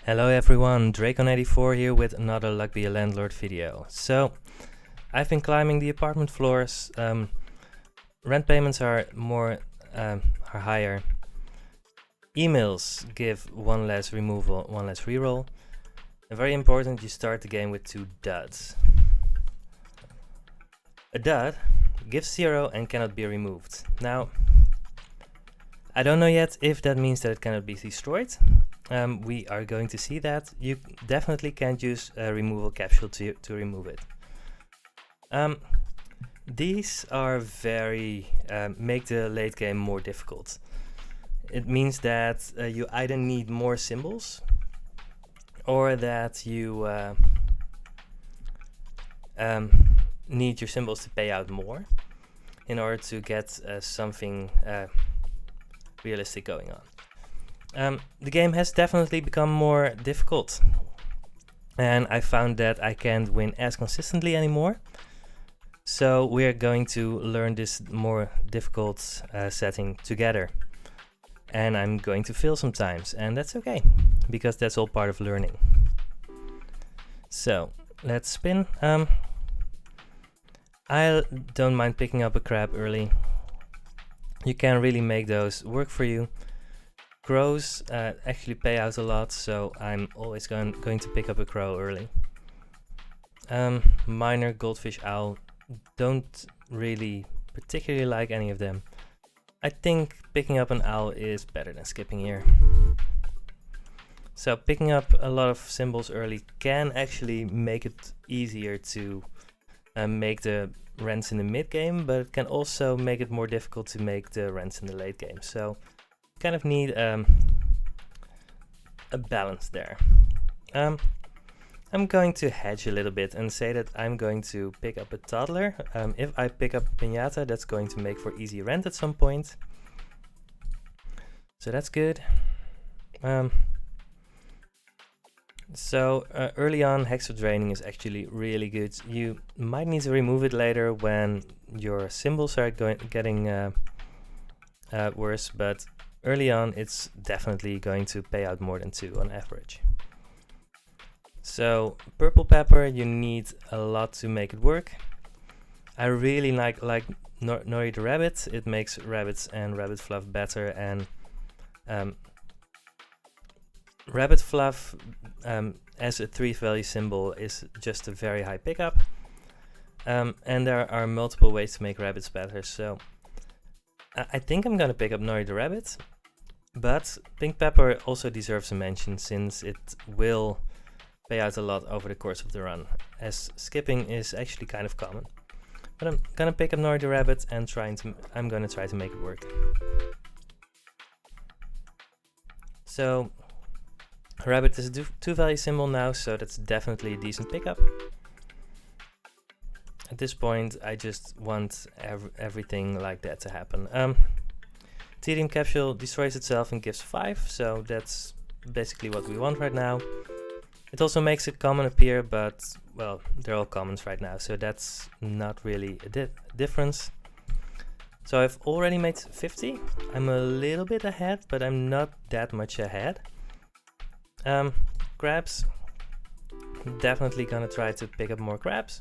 Hello everyone, Dracon84 here with another Luck Be a Landlord video. So, I've been climbing the apartment floors. Rent payments are higher. Emails give one less removal, one less reroll. And very important, you start the game with 2 duds. A dud gives 0 and cannot be removed. Now, I don't know yet if that means that it cannot be destroyed. We are going to see that. You definitely can't use a removal capsule to remove it. These are make the late game more difficult. It means that you either need more symbols or that you need your symbols to pay out more in order to get something realistic going on. The game has definitely become more difficult, and I found that I can't win as consistently anymore. So we're going to learn this more difficult setting together. And I'm going to fail sometimes, and that's okay, because that's all part of learning. So, let's spin. I don't mind picking up a crab early. You can really make those work for you. Crows actually pay out a lot, so I'm always going to pick up a crow early. Miner, goldfish, owl, don't really particularly like any of them. I think picking up an owl is better than skipping here. So picking up a lot of symbols early can actually make it easier to make the rents in the mid game, but it can also make it more difficult to make the rents in the late game. So kind of need a balance there. I'm going to hedge a little bit and say that I'm going to pick up a toddler. If I pick up a piñata, that's going to make for easy rent at some point. So that's good. Early on, Hexo Draining is actually really good. You might need to remove it later when your symbols are getting worse, but early on it's definitely going to pay out more than 2 on average. So purple pepper, you need a lot to make it work. I really like Nori the rabbit. It makes rabbits and rabbit fluff better, and rabbit fluff as a 3-value symbol is just a very high pickup. And there are multiple ways to make rabbits better, so I think I'm gonna pick up Nori the rabbit, but pink pepper also deserves a mention since it will pay out a lot over the course of the run, as skipping is actually kind of common. But I'm gonna pick up Nori the rabbit and I'm gonna try to make it work. So rabbit is a 2-value symbol now, so that's definitely a decent pickup. At this point, I just want everything like that to happen. Tedium capsule destroys itself and gives 5, so that's basically what we want right now. It also makes a common appear, but, well, they're all commons right now, so that's not really a difference. So I've already made 50. I'm a little bit ahead, but I'm not that much ahead. Crabs. Definitely gonna try to pick up more crabs.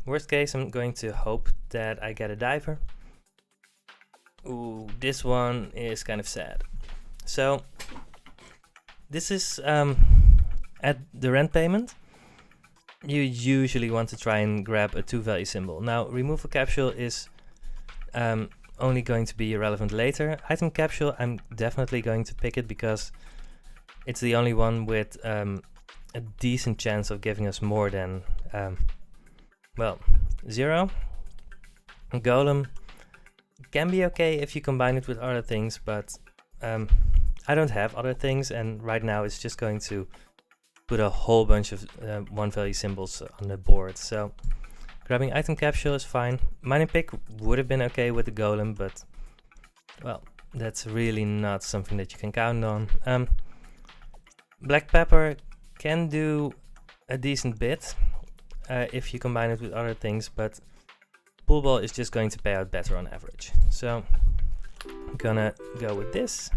Worst case, I'm going to hope that I get a diver. Ooh, this one is kind of sad. So this is at the rent payment. You usually want to try and grab a 2-value symbol. Now, removal capsule is only going to be relevant later. Item capsule, I'm definitely going to pick it because it's the only one with a decent chance of giving us more than, 0. Golem can be okay if you combine it with other things, but I don't have other things, and right now it's just going to put a whole bunch of 1-value symbols on the board. So grabbing item capsule is fine. Mining pick would have been okay with the golem, but, well, that's really not something that you can count on. Black pepper can do a decent bit if you combine it with other things, but pool ball is just going to pay out better on average. So I'm gonna go with this.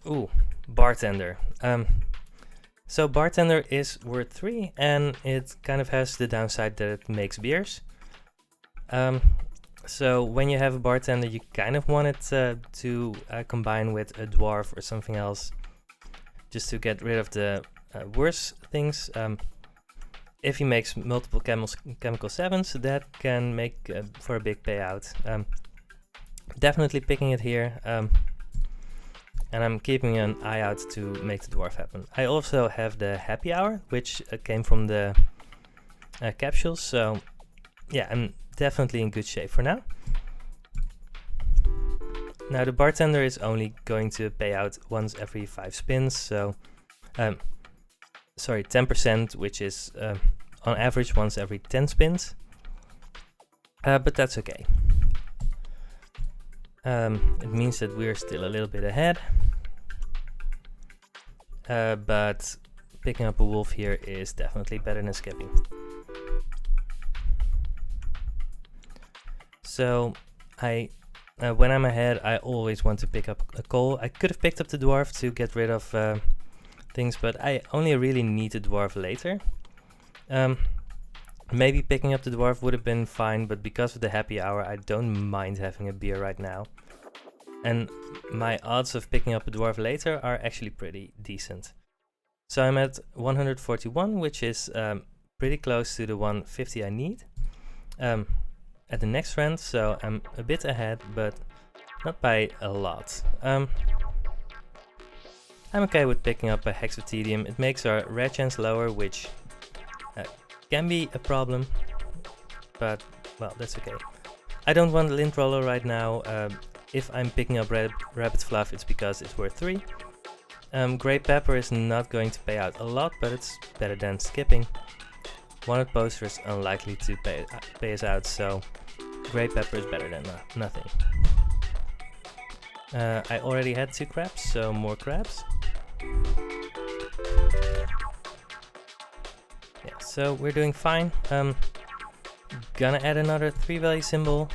Ooh, bartender. So bartender is worth 3, and it kind of has the downside that it makes beers. So when you have a bartender, you kind of want it to combine with a dwarf or something else, just to get rid of the worse things. If he makes multiple chemical 7s, that can make for a big payout. Definitely picking it here. And I'm keeping an eye out to make the dwarf happen. I also have the happy hour, which came from the capsules, so yeah, I'm definitely in good shape for now. Now the bartender is only going to pay out once every 5 spins, so sorry, 10%, which is on average once every 10 spins, but that's okay. It means that we're still a little bit ahead. But picking up a wolf here is definitely better than skipping. So when I'm ahead, I always want to pick up a coal. I could have picked up the dwarf to get rid of things, but I only really need the dwarf later. Maybe picking up the dwarf would have been fine, but because of the happy hour, I don't mind having a beer right now. And my odds of picking up a dwarf later are actually pretty decent. So I'm at 141, which is pretty close to the 150 I need at the next round, so I'm a bit ahead, but not by a lot. I'm okay with picking up a hexaptedium. It makes our rare chance lower, which can be a problem, but well, that's okay. I don't want lint roller right now. If I'm picking up rabbit fluff, it's because it's worth 3. Grey pepper is not going to pay out a lot, but it's better than skipping. Wanted poster is unlikely to pay us out, so grey pepper is better than nothing. I already had 2 crabs, so more crabs. Yeah, so we're doing fine. Gonna add another 3 value symbol.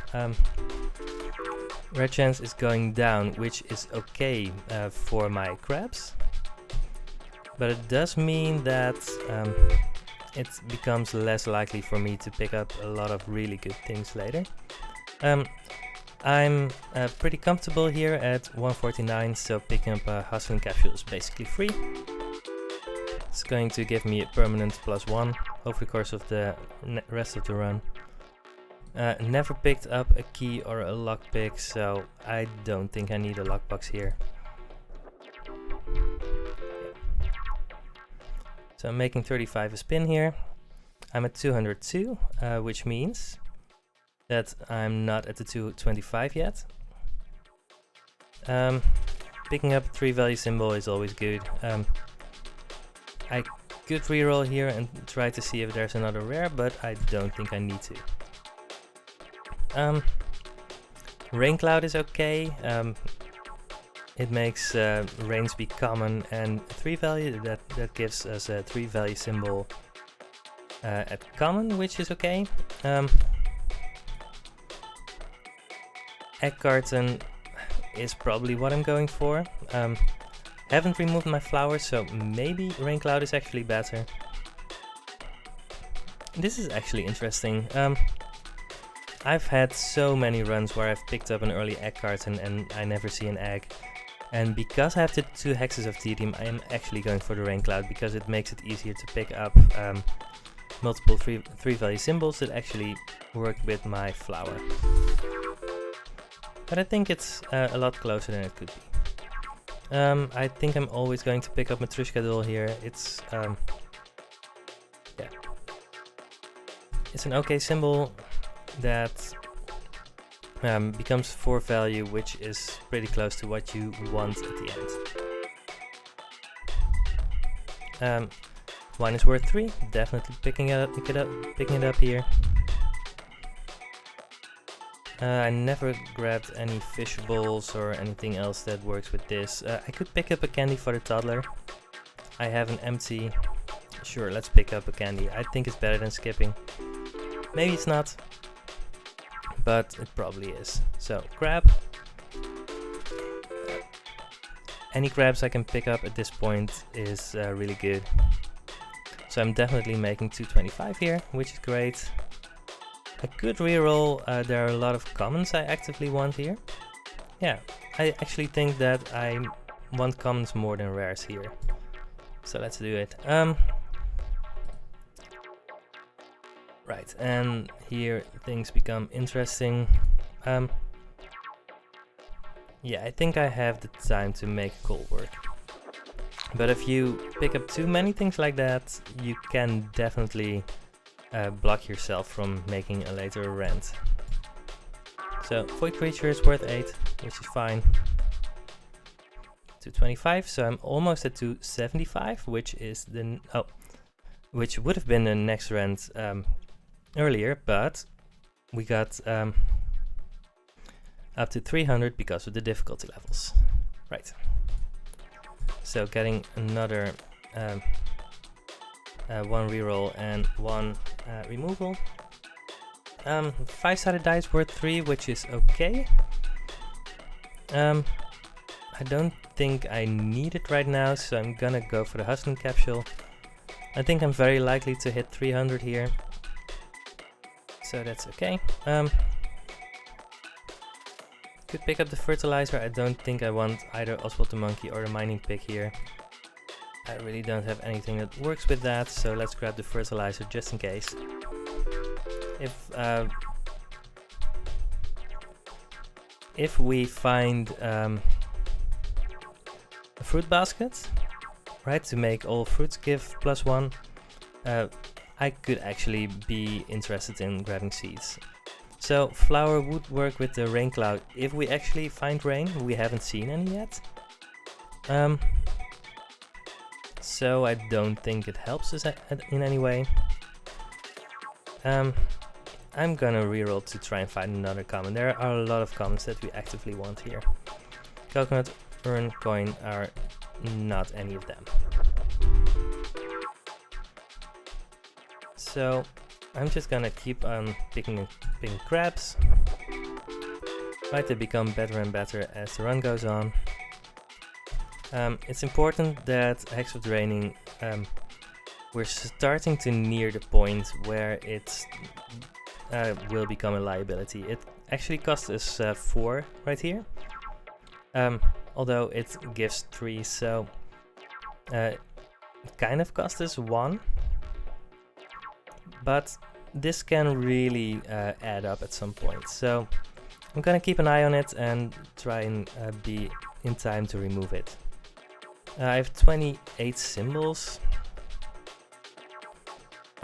Red chance is going down, which is okay for my crabs, but it does mean that it becomes less likely for me to pick up a lot of really good things later. I'm pretty comfortable here at 149, so picking up a hustling capsule is basically free. It's going to give me a permanent +1 over the course of the rest of the run. Never picked up a key or a lockpick, so I don't think I need a lockbox here. So I'm making 35 a spin here. I'm at 202, which means that I'm not at the 225 yet. Picking up a 3 value symbol is always good. I could reroll here and try to see if there's another rare, but I don't think I need to. Rain cloud is okay. It makes rains be common, and 3 value that gives us a 3 value symbol at common, which is okay. Egg carton is probably what I'm going for. Haven't removed my flowers, so maybe rain cloud is actually better. This is actually interesting. I've had so many runs where I've picked up an early egg carton and I never see an egg. And because I have the 2 hexes of tedium, I am actually going for the rain cloud because it makes it easier to pick up multiple 3 value symbols that actually work with my flower. But I think it's a lot closer than it could be. I think I'm always going to pick up Matrushka doll here. It's yeah, it's an okay symbol that becomes 4 value, which is pretty close to what you want at the end. One is worth 3, definitely picking it up here. I never grabbed any fish bowls or anything else that works with this. I could pick up a candy for the toddler. I have an empty. Sure, let's pick up a candy. I think it's better than skipping. Maybe it's not, but it probably is. So grab. Any grabs I can pick up at this point is really good. So I'm definitely making 225 here, which is great. A good reroll. There are a lot of commons I actively want here. Yeah, I actually think that I want commons more than rares here. So let's do it. Right, and here things become interesting. Yeah, I think I have the time to make call work. But if you pick up too many things like that, you can definitely block yourself from making a later rent. So Void Creature is worth 8, which is fine. 225, so I'm almost at 275, which is the which would have been the next rent earlier, but we got up to 300 because of the difficulty levels. Right. So getting another one reroll and one removal. 5-sided dice worth 3, which is okay. I don't think I need it right now, so I'm gonna go for the hustling capsule. I think I'm very likely to hit 300 here, so that's okay. Could pick up the fertilizer. I don't think I want either Oswald the Monkey or the mining pig here. I really don't have anything that works with that, so let's grab the fertilizer just in case. If we find a fruit basket, right, to make all fruits give +1, I could actually be interested in grabbing seeds. So flower would work with the rain cloud if we actually find rain. We haven't seen any yet. So I don't think it helps us in any way. I'm gonna reroll to try and find another common. There are a lot of commons that we actively want here. Coconut, urn, coin are not any of them. So I'm just gonna keep on picking crabs. Right, they become better and better as the run goes on. It's important that Hex of Draining, we're starting to near the point where it will become a liability. It actually costs us 4 right here, although it gives 3, so it kind of cost us 1. But this can really add up at some point, so I'm gonna keep an eye on it and try and be in time to remove it. I have 28 symbols.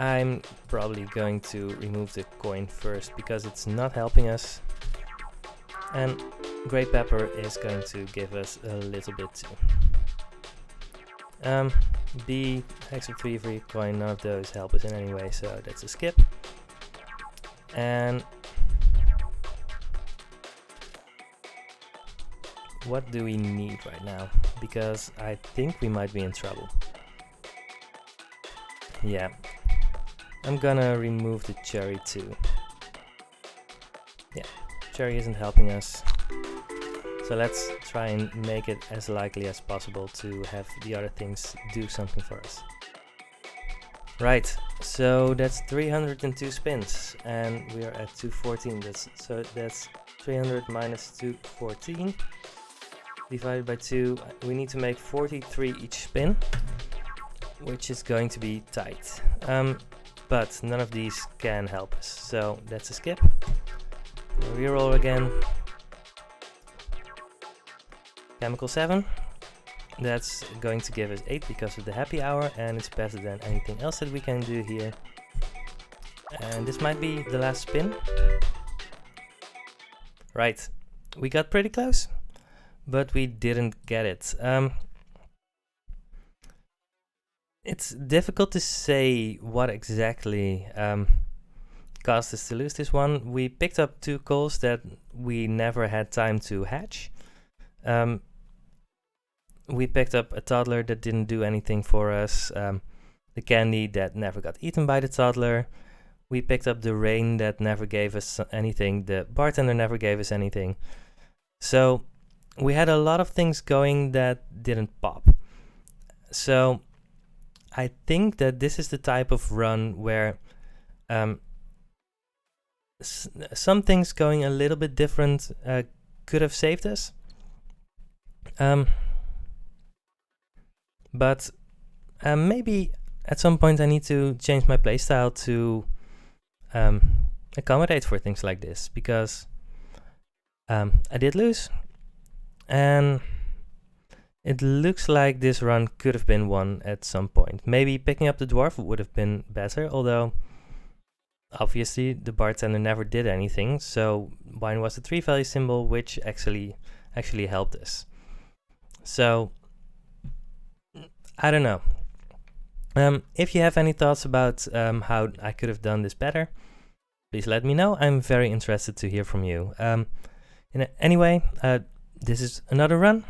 I'm probably going to remove the coin first because it's not helping us, and grey pepper is going to give us a little bit too. B, Hex of 3 free coin, none of those help us in any way, so that's a skip. And what do we need right now? Because I think we might be in trouble. Yeah, I'm gonna remove the cherry too. Yeah, cherry isn't helping us. So let's try and make it as likely as possible to have the other things do something for us. Right, so that's 302 spins, and we are at 214. So that's 300 minus 214 divided by 2. We need to make 43 each spin, which is going to be tight. But none of these can help us, so that's a skip. Reroll again. Chemical 7. That's going to give us 8 because of the happy hour, and it's better than anything else that we can do here. And this might be the last spin. Right, we got pretty close, but we didn't get it. It's difficult to say what exactly caused us to lose this one. We picked up 2 calls that we never had time to hatch. We picked up a toddler that didn't do anything for us, the candy that never got eaten by the toddler. We picked up the rain that never gave us anything, the bartender never gave us anything. So we had a lot of things going that didn't pop. So I think that this is the type of run where some things going a little bit different could have saved us. But maybe at some point I need to change my playstyle to accommodate for things like this, because I did lose, and it looks like this run could have been won at some point. Maybe picking up the dwarf would have been better, although obviously the bartender never did anything, so wine was the 3 value symbol, which actually helped us. So I don't know. If you have any thoughts about how I could have done this better, please let me know. I'm very interested to hear from you. Anyway, this is another run.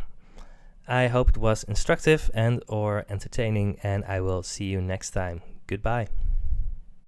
I hope it was instructive and or entertaining, and I will see you next time. Goodbye.